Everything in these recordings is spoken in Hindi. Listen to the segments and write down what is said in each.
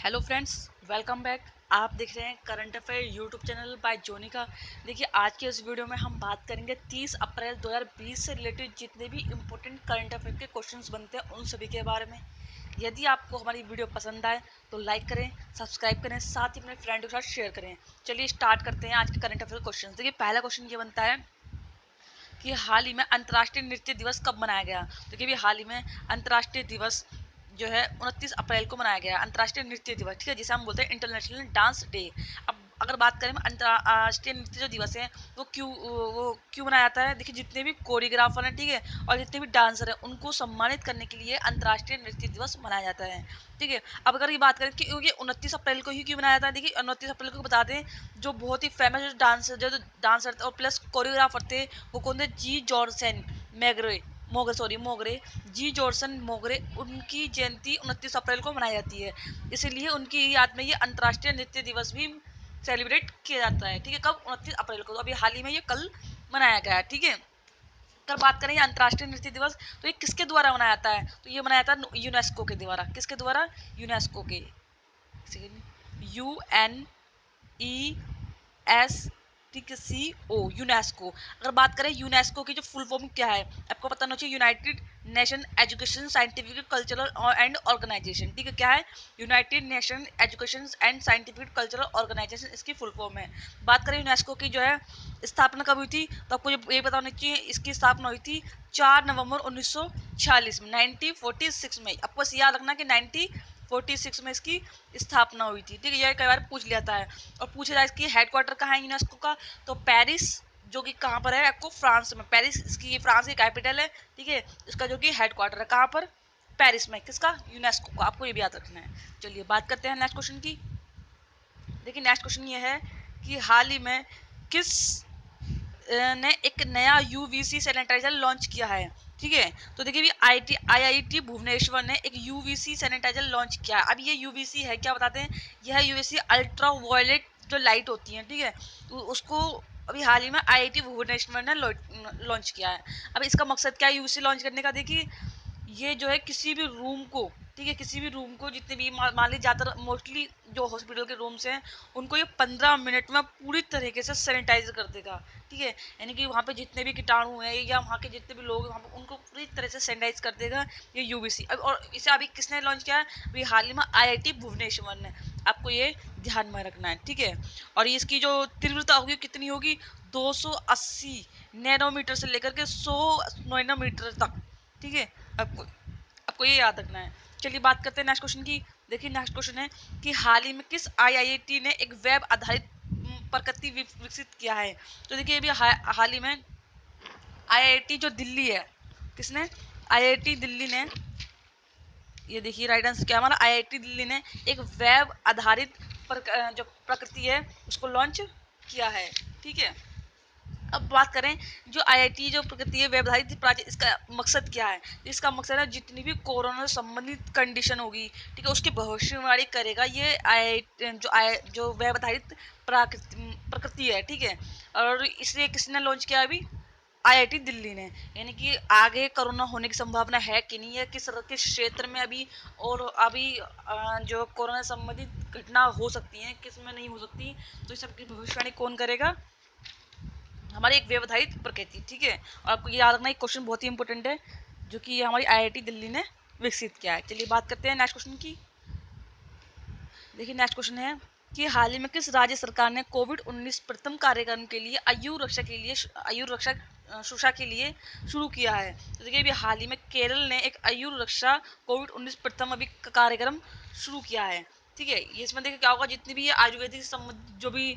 Hello friends, welcome back. आप देख रहे हैं current affair YouTube channel by Jonika. देखिए, आज के इस वीडियो में हम बात करेंगे 30 अप्रैल 2020 से रिलेटेड जितने भी इम्पोर्टेंट करंट अफेयर के क्वेश्चंस बनते हैं उन सभी के बारे में। यदि आपको हमारी वीडियो पसंद आए तो लाइक करें, सब्सक्राइब करें, साथ ही अपने फ्रेंड के साथ शेयर करें। चलिए स्टार्ट करते हैं आज के करंट अफेयर क्वेश्चन। देखिए, पहला क्वेश्चन ये बनता है कि हाल ही में अंतर्राष्ट्रीय नृत्य दिवस कब मनाया गया। देखिए, भी हाल ही में अंतर्राष्ट्रीय दिवस जो है 29 अप्रैल को मनाया गया अंतर्राष्ट्रीय नृत्य दिवस, ठीक है, जिसे हम बोलते हैं इंटरनेशनल डांस डे। अब अगर बात करें अंतर्राष्ट्रीय नृत्य जो दिवस है वो क्यों मनाया जाता है। देखिए, जितने भी कोरियोग्राफर हैं, ठीक है, और जितने भी डांसर हैं उनको सम्मानित करने के लिए अंतर्राष्ट्रीय नृत्य दिवस मनाया जाता है, ठीक है। अब अगर ये बात करें कि ये 29 अप्रैल को ही क्यों मनाया जाता है, देखिए 29 अप्रैल को बता दें, जो बहुत ही फेमस डांसर जो डांसर और प्लस कोरियोग्राफर थे वो कौन थे, जी जॉर्सन मैग्रे मोगरे जी जॉर्सन मोगरे, उनकी जयंती 29 अप्रैल को मनाई जाती है। इसीलिए उनकी याद में ये अंतर्राष्ट्रीय नृत्य दिवस भी सेलिब्रेट किया जाता है, ठीक है। कब, 29 अप्रैल को। तो अभी हाल ही में ये कल मनाया गया है, ठीक है। अगर बात करें अंतर्राष्ट्रीय नृत्य दिवस तो ये किसके द्वारा मनाया जाता है, तो ये मनाया जाता है यूनेस्को के द्वारा। किसके द्वारा, यूनेस्को के, US ठीक है, CO, यूनेस्को। अगर बात करें यूनेस्को की जो फुल फॉर्म क्या है, आपको पता होना चाहिए, United Nation Education Scientific Cultural and Organization, ठीक है। क्या है, United Nation Education and Scientific Cultural Organization, इसकी फुल फॉर्म है। बात करें यूनेस्को की जो है स्थापना कब हुई थी, तो आपको ये पता होना चाहिए, इसकी स्थापना हुई थी 4 नवंबर 1946 में, 1946 में। आपको बस याद रखना कि 1946 में इसकी स्थापना हुई थी, ठीक है। यह कई बार पूछ लिया था है। और पूछा जाए इसकी हेडक्वार्टर कहाँ है यूनेस्को का, तो पेरिस, जो कि कहाँ पर है, आपको फ्रांस में। पेरिस इसकी, फ्रांस की कैपिटल है, ठीक है। इसका जो कि हेडक्वार्टर है कहाँ पर, पेरिस में। किसका, यूनेस्को का। आपको ये भी याद रखना है। चलिए बात करते हैं नेक्स्ट क्वेश्चन की। देखिए, नेक्स्ट क्वेश्चन ये है कि हाल ही में किस ने एक नया यूवीसी सैनिटाइजर लॉन्च किया है, ठीक है। तो देखिए, IIT भुवनेश्वर ने एक यूवीसी सैनिटाइजर लॉन्च किया है। अब ये यूवीसी है क्या, बताते हैं। यह यूवीसी अल्ट्रा वायलेट जो लाइट होती है, ठीक है, उसको अभी हाल ही में IIT भुवनेश्वर ने लॉन्च किया है। अब इसका मकसद क्या है यूवीसी लॉन्च करने का, देखिए ये जो है किसी भी रूम को, ठीक है, किसी भी रूम को, जितने भी मान लीजिए ज़्यादातर मोस्टली जो हॉस्पिटल के रूम्स हैं उनको ये 15 मिनट में पूरी तरीके से सैनिटाइज कर देगा, ठीक है। यानी कि वहाँ पे जितने भी कीटाणु हैं या वहाँ के जितने भी लोग हैं वहाँ पे उनको पूरी तरह से सैनिटाइज कर देगा ये यूवीसी। अब और इसे अभी किसने लॉन्च किया है, अभी हाल ही में IIT भुवनेश्वर ने। आपको ये ध्यान में रखना है, ठीक है। और इसकी जो तीव्रता होगी कितनी होगी, 280 नैनोमीटर से लेकर के 100 नैनोमीटर तक, ठीक है। आपको आपको ये याद रखना है। चलिए बात करते हैं नेक्स्ट क्वेश्चन की। देखिए, नेक्स्ट क्वेश्चन है कि हाल ही में किस IIT ने एक वेब आधारित प्रकृति विकसित किया है। तो देखिए, अभी हाल ही में IIT जो दिल्ली है, किसने, IIT दिल्ली ने, ये देखिए राइट आंसर क्या हमारा, IIT दिल्ली ने एक वेब आधारित जो प्रकृति है उसको लॉन्च किया है, ठीक है। अब बात करें जो IIT जो प्रकृति है वेब आधारित प्राची, इसका मकसद क्या है। इसका मकसद है जितनी भी कोरोना से संबंधित कंडीशन होगी, ठीक है, उसकी भविष्यवाणी करेगा ये जो वेब आधारित प्रकृति है, ठीक है। और इसलिए किसने लॉन्च किया अभी, IIT दिल्ली ने। यानी कि आगे कोरोना होने की संभावना है कि नहीं है, किस क्षेत्र में अभी, और अभी जो कोरोना संबंधित घटना हो सकती है, किस में नहीं हो सकती, तो इस सबकी भविष्यवाणी कौन करेगा, हमारी एक व्यवधारित प्रकृति, ठीक है। और आपको ये याद रखना एक क्वेश्चन बहुत ही इंपॉर्टेंट है जो कि हमारी IIT दिल्ली ने विकसित किया है। चलिए बात करते हैं नेक्स्ट क्वेश्चन की। देखिए, नेक्स्ट क्वेश्चन है कि हाल ही में किस राज्य सरकार ने कोविड-19 प्रथम कार्यक्रम के लिए आयु रक्षा सुरक्षा के लिए शुरू किया है। तो देखिए, अभी हाल ही में केरल ने एक आयु रक्षा कोविड-19 प्रथम अभी कार्यक्रम शुरू किया है, ठीक है। ये इसमें देखिए क्या होगा, जितनी भी ये आयुर्वेदिक संबंधित जो भी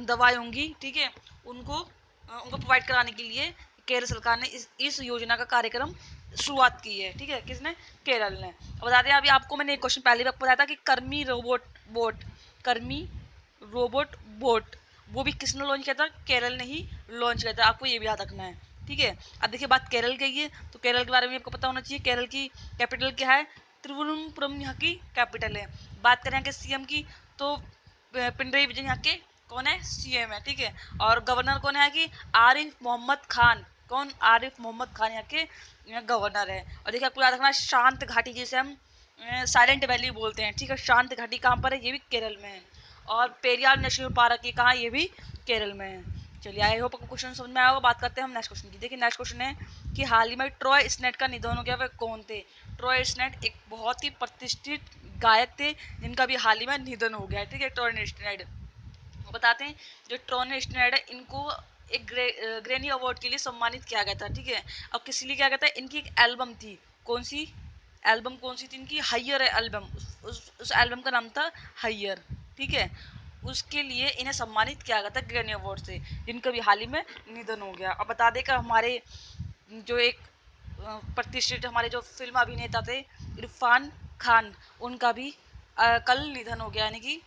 दवाएं होंगी, ठीक है, उनको प्रोवाइड कराने के लिए केरल सरकार ने इस योजना का कार्यक्रम शुरुआत की है, ठीक है। किसने, केरल ने। बताते हैं, अभी आपको मैंने एक क्वेश्चन पहले भी आपको बताया था कि कर्मी रोबोट बोट, वो भी किसने लॉन्च किया था, केरल ने ही लॉन्च किया था। आपको ये भी याद रखना है, ठीक है। अब देखिए बात केरल की है, तो केरल के बारे में आपको पता होना चाहिए, केरल की कैपिटल क्या है, त्रिवुरमपुरम यहाँ की कैपिटल है। बात करें यहाँ के CM की, तो पिनरई विजयन यहाँ के कौन है, CM है, ठीक है। और गवर्नर कौन है कि आरिफ मोहम्मद खान, कौन, आरिफ मोहम्मद खान यहाँ के गवर्नर है। और देखिए आपको याद रखना शांत घाटी, जिसे हम साइलेंट वैली बोलते हैं, ठीक है। शांत घाटी कहाँ पर है, ये भी केरल में है। और पेरियार नेशनल पार्क ये कहाँ, ये भी केरल में है। चलिए, आई होप आपको क्वेश्चन समझ में आया होगा। बात करते हैं हम नेक्स्ट क्वेश्चन की। देखिए नेक्स्ट क्वेश्चन है कि हाल ही में ट्रॉय स्नेट का निधन हो गया, वह कौन थे। ट्रॉय स्नेट एक बहुत ही प्रतिष्ठित गायक थे जिनका भी हाल ही में निधन हो गया, ठीक है। ट्रॉय स्नेट बताते हैं, जो ट्रॉय स्नेट है इनको एक ग्रैनी अवार्ड के लिए सम्मानित किया गया था, ठीक है। और किस लिए किया गया था, इनकी एक एल्बम थी, कौन सी एल्बम, कौन सी थी इनकी, हाइयर एल्बम। उस एल्बम का नाम था हाइयर, ठीक है। उसके लिए इन्हें सम्मानित किया गया था ग्रैनी अवार्ड से, जिनका भी हाल ही में निधन हो गया। अब बता दें कि हमारे जो एक प्रतिष्ठित हमारे जो फिल्म अभिनेता थे इरफान खान, उनका भी कल निधन हो गया, यानी कि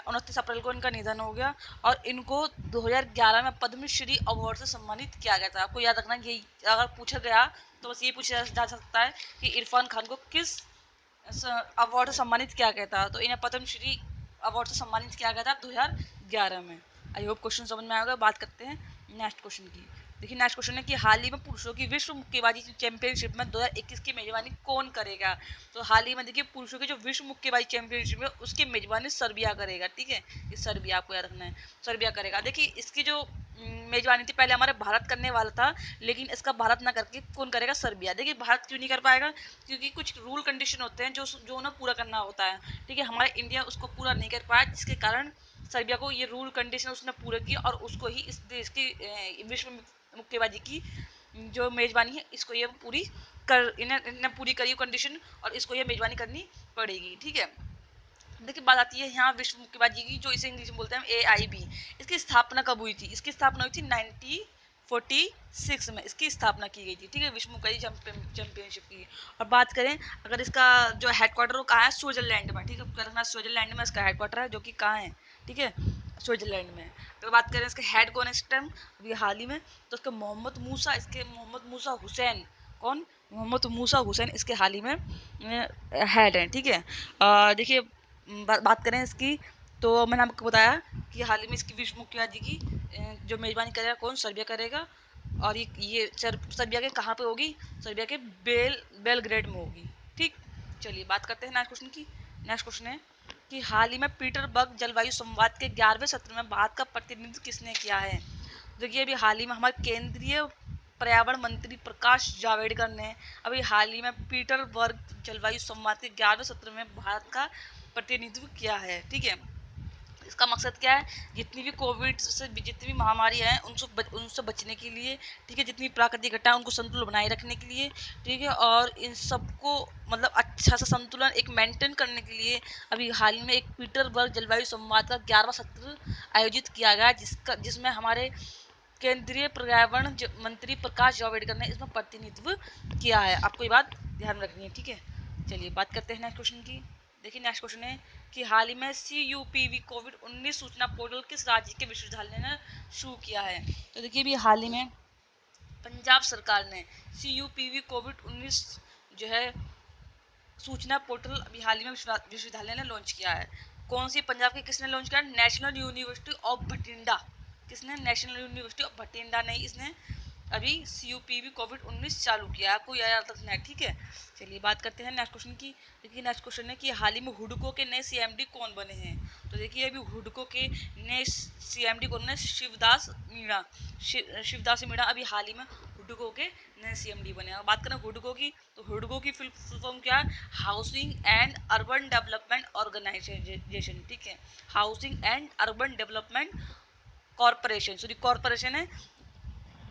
29 अप्रैल को इनका निधन हो गया। और इनको 2011 में पद्मश्री अवार्ड से सम्मानित किया गया था। आपको याद रखना, ये अगर पूछा गया तो बस ये पूछा जा सकता है कि इरफान खान को किस अवार्ड से सम्मानित किया गया था, तो इन्हें पद्मश्री अवार्ड से सम्मानित किया गया था 2011 में। आई होप क्वेश्चन समझ में आएगा। बात करते हैं नेक्स्ट क्वेश्चन की। देखिए नेक्स्ट क्वेश्चन है कि हाल ही में पुरुषों की विश्व मुक्केबाजी चैंपियनशिप में 2021 की मेजबानी कौन करेगा। तो हाल ही में देखिए पुरुषों की जो विश्व मुक्केबाजी चैंपियनशिप है उसकी मेजबानी सर्बिया करेगा, ठीक है। ये सर्बिया, आपको याद रखना है, सर्बिया करेगा। देखिए इसकी जो मेजबानी थी पहले हमारा भारत करने वाला था, लेकिन इसका भारत ना करके कौन करेगा, सर्बिया। देखिए भारत क्यों नहीं कर पाएगा, क्योंकि कुछ रूल कंडीशन होते हैं जो उन्हें पूरा करना होता है, ठीक है। हमारा इंडिया उसको पूरा नहीं कर पाया, जिसके कारण सर्बिया को ये रूल कंडीशन उसने पूरे किए और उसको ही इस देश की विश्व मुक्केबाजी की जो मेजबानी है इसको ये पूरी इन्हें पूरी करी कंडीशन, और इसको ये मेजबानी करनी पड़ेगी, ठीक है। देखिए बात आती है यहाँ विश्व मुक्केबाजी की, जो इसे इंग्लिश में बोलते हैं AIB। इसकी स्थापना कब हुई थी, इसकी स्थापना हुई थी 1946 में इसकी स्थापना की गई थी, ठीक है, विश्व मुक्केबाजी चैंपियनशिप की। और बात करें अगर इसका जो हेडक्वार्टर वो कहाँ है, स्विट्जरलैंड में, ठीक है। करना स्विट्जरलैंड में इसका हेडक्वार्टर है, जो कि कहाँ है, ठीक है, स्विट्जरलैंड में। तो बात करें इसके हेड कौन है इस टाइम अभी हाल ही में, तो इसके मोहम्मद मूसा, इसके मोहम्मद मूसा हुसैन, कौन, मोहम्मद मूसा हुसैन इसके हाल ही में हेड हैं, ठीक है। देखिए बात करें इसकी, तो मैंने आपको बताया कि हाल ही में इसकी विश्व मुक्केबाजी की जो मेजबानी करेगा कौन, सर्बिया करेगा। और ये सर्बिया के कहाँ पे होगी, सर्बिया के बेलग्रेड में होगी, ठीक। चलिए बात करते हैं नेक्स्ट क्वेश्चन की। नेक्स्ट क्वेश्चन है कि हाल ही में पीटरबर्ग जलवायु संवाद के 11वें सत्र में भारत का प्रतिनिधित्व किसने किया है। देखिए अभी हाल ही में हमारे केंद्रीय पर्यावरण मंत्री प्रकाश जावड़ेकर ने अभी हाल ही में पीटरबर्ग जलवायु संवाद के 11वें सत्र में भारत का प्रतिनिधित्व किया है, ठीक है। इसका मकसद क्या है, जितनी भी कोविड से जितनी भी महामारी है उनसे बचने के लिए, ठीक है, जितनी प्राकृतिक घटना उनको संतुलन बनाए रखने के लिए, ठीक है। और इन सबको मतलब अच्छा सा संतुलन एक मेंटेन करने के लिए अभी हाल ही में एक पीटरबर्ग जलवायु संवाद का 11वां सत्र आयोजित किया गया, जिसमें हमारे केंद्रीय पर्यावरण मंत्री प्रकाश जावड़ेकर ने इसमें प्रतिनिधित्व किया है। आपको ये बात ध्यान रखनी है, ठीक है। चलिए बात करते हैं नेक्स्ट क्वेश्चन की। देखिए नेक्स्ट क्वेश्चन है कि हाल ही में CUPV कोविड-19 सूचना पोर्टल किस राज्य के विश्वविद्यालय ने शुरू किया है। तो देखिए भी हाल ही में पंजाब सरकार ने CUPV कोविड-19 जो है सूचना पोर्टल अभी हाल ही में विश्वविद्यालय ने लॉन्च किया है। कौन सी पंजाब के किसने लॉन्च किया, नेशनल यूनिवर्सिटी ऑफ भटिंडा, किसने, नेशनल यूनिवर्सिटी ऑफ भटिंडा ने इसने अभी CUPV कोविड-19 चालू किया, आपको याद रखना है, ठीक है। चलिए बात करते हैं नेक्स्ट क्वेश्चन की। देखिए नेक्स्ट क्वेश्चन है कि हाल ही में हुडको के नए CMD कौन बने हैं। तो देखिए अभी हुडको के नए CMD कौन है, शिवदास मीणा। शिवदास मीणा अभी हाल ही में हुडको के नए CMD बने हैं। बात करें हुडको की, तो हुडको की फुल फॉर्म क्या है, Housing and Urban Development Organization, ठीक है। Housing and Urban Development Corporation, sorry corporation है,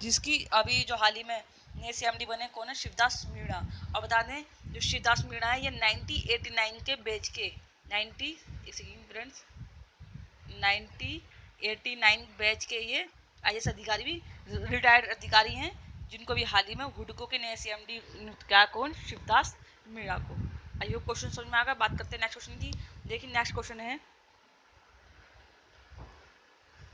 जिसकी अभी जो हाल ही में नए CMD बने कौन है, शिवदास मीणा। और बता दें जो शिवदास मीणा है ये 1989 के बैच के 90 फ्रेंड्स 1989 बैच के ये IAS अधिकारी भी रिटायर्ड अधिकारी हैं, जिनको भी हाल ही में हुडको के नए CMD क्या कौन, शिवदास मीणा को। आई होप क्वेश्चन समझ में आ गया। बात करते हैं नेक्स्ट क्वेश्चन की। देखिए नेक्स्ट क्वेश्चन है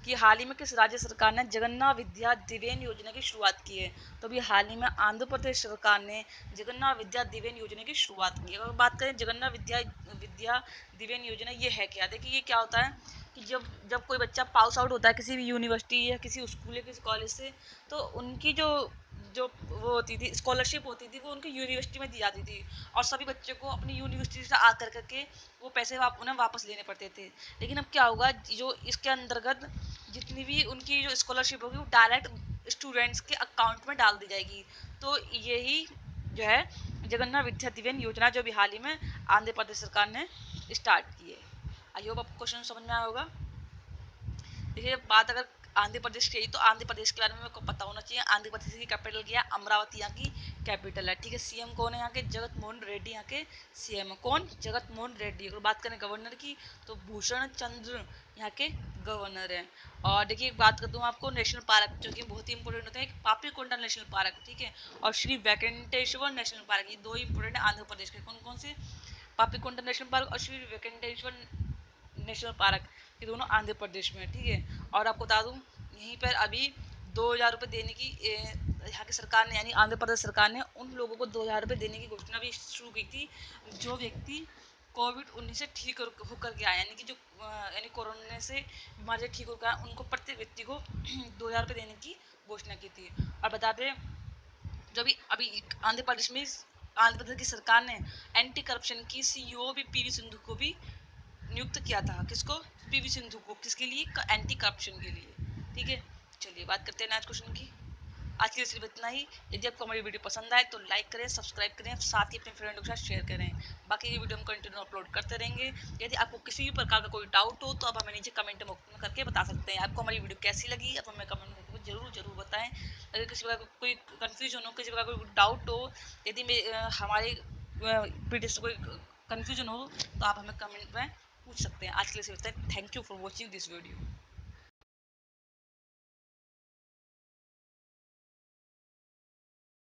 कि हाल ही में किस राज्य सरकार ने जगन्नाथ विद्या दिवेन योजना की शुरुआत की है। तो अभी हाल ही में आंध्र प्रदेश सरकार ने जगन्नाथ विद्या दिवेन योजना की शुरुआत की है। अगर बात करें जगन्नाथ विद्या दिवेन योजना ये है क्या, देखिए ये क्या होता है कि जब जब कोई बच्चा पास आउट होता है किसी भी यूनिवर्सिटी या किसी स्कूल या किसी कॉलेज से, तो उनकी जो जो वो होती थी स्कॉलरशिप होती थी वो उनकी यूनिवर्सिटी में दी जाती थी और सभी बच्चों को अपनी यूनिवर्सिटी से आकर करके वो पैसे उन्हें वापस लेने पड़ते थे। लेकिन अब क्या होगा, जो इसके अंतर्गत जितनी भी उनकी जो स्कॉलरशिप होगी वो डायरेक्ट स्टूडेंट्स के अकाउंट में डाल दी जाएगी। तो यही जो है जगन्नाथ विद्या दिवेन योजना जो भी हाल ही में आंध्र प्रदेश सरकार ने स्टार्ट की है। आई होप आपको क्वेश्चन समझ में आया होगा। देखिए बात अगर आंध्र प्रदेश की, तो आंध्र प्रदेश के बारे में आपको पता होना चाहिए। आंध्र प्रदेश की कैपिटल क्या है? अमरावती यहाँ की कैपिटल है, ठीक है। सीएम कौन है यहाँ के? जगत मोहन रेड्डी यहाँ के सीएम है। कौन? जगत मोहन रेड्डी। अगर बात करें गवर्नर की, तो भूषण चंद्र यहाँ के गवर्नर है। और देखिए बात करता हूँ आपको नेशनल पार्क जो कि बहुत ही इंपॉर्टेंट होता है, पापी कोंडा नेशनल पार्क, ठीक है, और श्री वेंकटेश्वर नेशनल पार्क, ये दो ही इंपॉर्टेंट है आंध्र प्रदेश के। कौन कौन से? पापी कोंडा नेशनल पार्क और श्री वेंकटेश्वर नेशनल पार्क, ये दोनों आंध्र प्रदेश में है, ठीक है। और आपको बता दूं यहीं पर अभी 2,000 रुपये देने की यहाँ की सरकार ने यानी आंध्र प्रदेश सरकार ने उन लोगों को 2,000 रुपये देने की घोषणा भी शुरू की थी जो व्यक्ति कोविड-19 से ठीक होकर के आए, यानी कि जो यानी कोरोना से बीमारी से ठीक होकर आए, उनको प्रत्येक व्यक्ति को 2,000 रुपये देने की घोषणा की थी। और बता दें जो भी अभी आंध्र प्रदेश में आंध्र प्रदेश की सरकार ने एंटी करप्शन की सीईओ भी पीवी सिंधु को भी नियुक्त किया था। किसको? पीवी सिंधु को। किसके लिए? एंटी करप्शन के लिए, ठीक है। चलिए बात करते हैं नेक्स्ट क्वेश्चन की। आज के लिए सिर्फ इतना ही। यदि आपको हमारी वीडियो पसंद आए तो लाइक करें, सब्सक्राइब करें, साथ ही अपने फ्रेंडों के साथ शेयर करें। बाकी ये वीडियो हम कंटिन्यू अपलोड करते रहेंगे। यदि आपको किसी भी प्रकार का कोई डाउट हो तो आप हमें नीचे कमेंट में करके बता सकते हैं। आपको हमारी वीडियो कैसी लगी आप हमें कमेंट में जरूर जरूर बताएं। अगर किसी प्रकार का कोई कन्फ्यूजन हो, किसी प्रकार का कोई डाउट हो, यदि हमारे वीडियो से कोई कन्फ्यूजन हो तो आप हमें कमेंट में पूछ सकते हैं। आज के लिए सिर्फ thank you for watching this video.